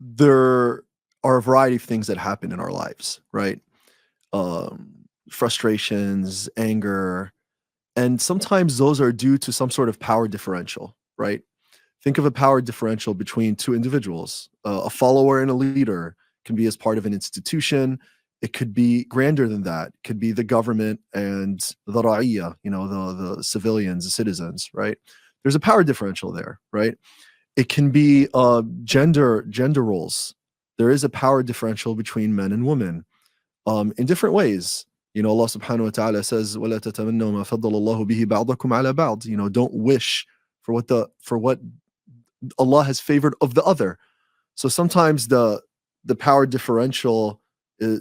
there are a variety of things that happen in our lives, right? Um, Frustrations, anger, and sometimes those are due to some sort of power differential, right? Think of a power differential between two individuals. A follower and a leader can be as part of an institution. It could be grander than that. It could be the government and the ra'iyya, the civilians, the citizens, right? There's a power differential there, right? It can be gender roles. There is a power differential between men and women in different ways. Allah subhanahu wa ta'ala says, وَلَا تَتَمَنَّوْا مَا فَضَّلَ اللَّهُ بِهِ بَعْضَكُمْ عَلَى بَعْض. Don't wish for what Allah has favored of the other. So sometimes the power differential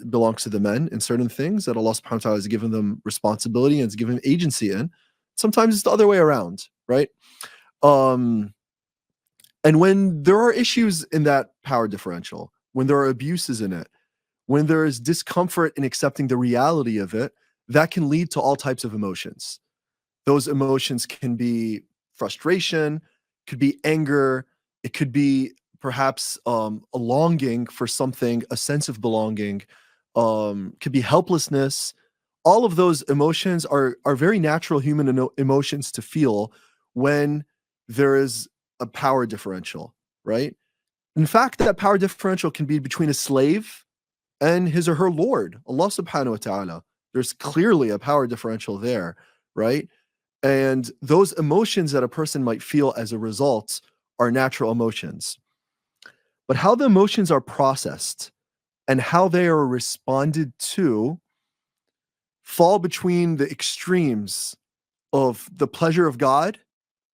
belongs to the men in certain things that Allah subhanahu wa ta'ala has given them responsibility and has given agency in. Sometimes it's the other way around, right? Um, and when there are issues in that power differential, when there are abuses in it, when there is discomfort in accepting the reality of it, that can lead to all types of emotions. Those emotions can be frustration, could be anger, it could be perhaps a longing for something, a sense of belonging, could be helplessness. All of those emotions are very natural human emotions to feel when there is a power differential, right? In fact, that power differential can be between a slave and his or her Lord, Allah subhanahu wa ta'ala. There's clearly a power differential there, right? And those emotions that a person might feel as a result are natural emotions. But how the emotions are processed and how they are responded to fall between the extremes of the pleasure of God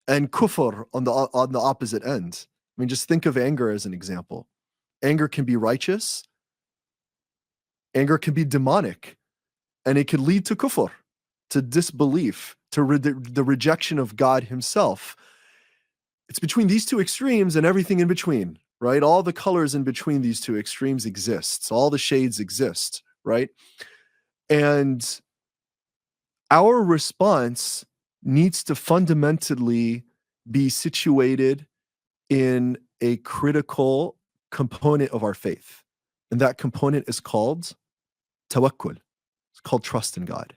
and kufr on the opposite end. I mean, just think of anger as an example. Anger can be righteous, anger can be demonic, and it could lead to kufr, to disbelief, to the rejection of God himself. It's between these two extremes and everything in between, right? All the colors in between these two extremes exists. All the shades exist, right? And our response needs to fundamentally be situated in a critical component of our faith. And that component is called tawakkul. It's called trust in God,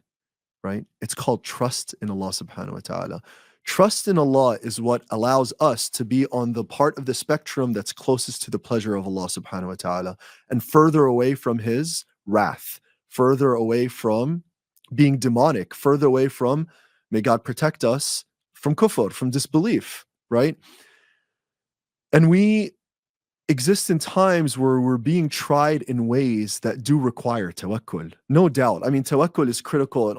right? It's called trust in Allah subhanahu wa ta'ala. Trust in Allah is what allows us to be on the part of the spectrum that's closest to the pleasure of Allah subhanahu wa ta'ala and further away from his wrath, further away from being demonic, further away from, may God protect us, from kufr, from disbelief, right? And we exist in times where we're being tried in ways that do require tawakkul. No doubt. I mean, tawakkul is critical in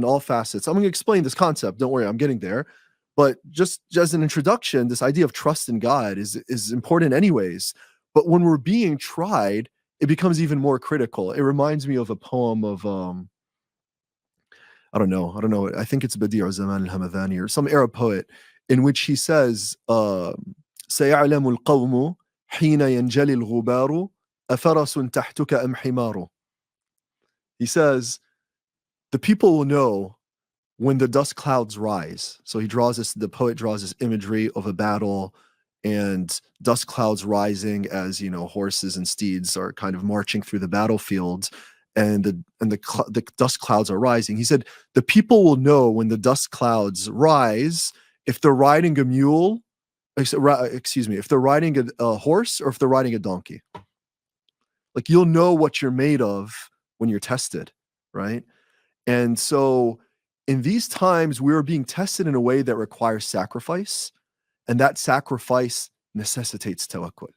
all facets. I'm going to explain this concept. Don't worry, I'm getting there. But just as an introduction, this idea of trust in God is important anyways. But when we're being tried, it becomes even more critical. It reminds me of a poem of I don't know. I think it's Badi' Zaman al-Hamadani or some Arab poet in which he says, سيعلم القوم حين ينجلي الغبار أفرس تحتك أم حمار. He says, the people will know when the dust clouds rise. So the poet draws this imagery of a battle and dust clouds rising as, horses and steeds are kind of marching through the battlefield and the dust clouds are rising. He said, the people will know when the dust clouds rise if they're riding a mule, if they're riding a horse or if they're riding a donkey. Like, you'll know what you're made of when you're tested, right? And so in these times, we are being tested in a way that requires sacrifice, and that sacrifice necessitates tawakkul.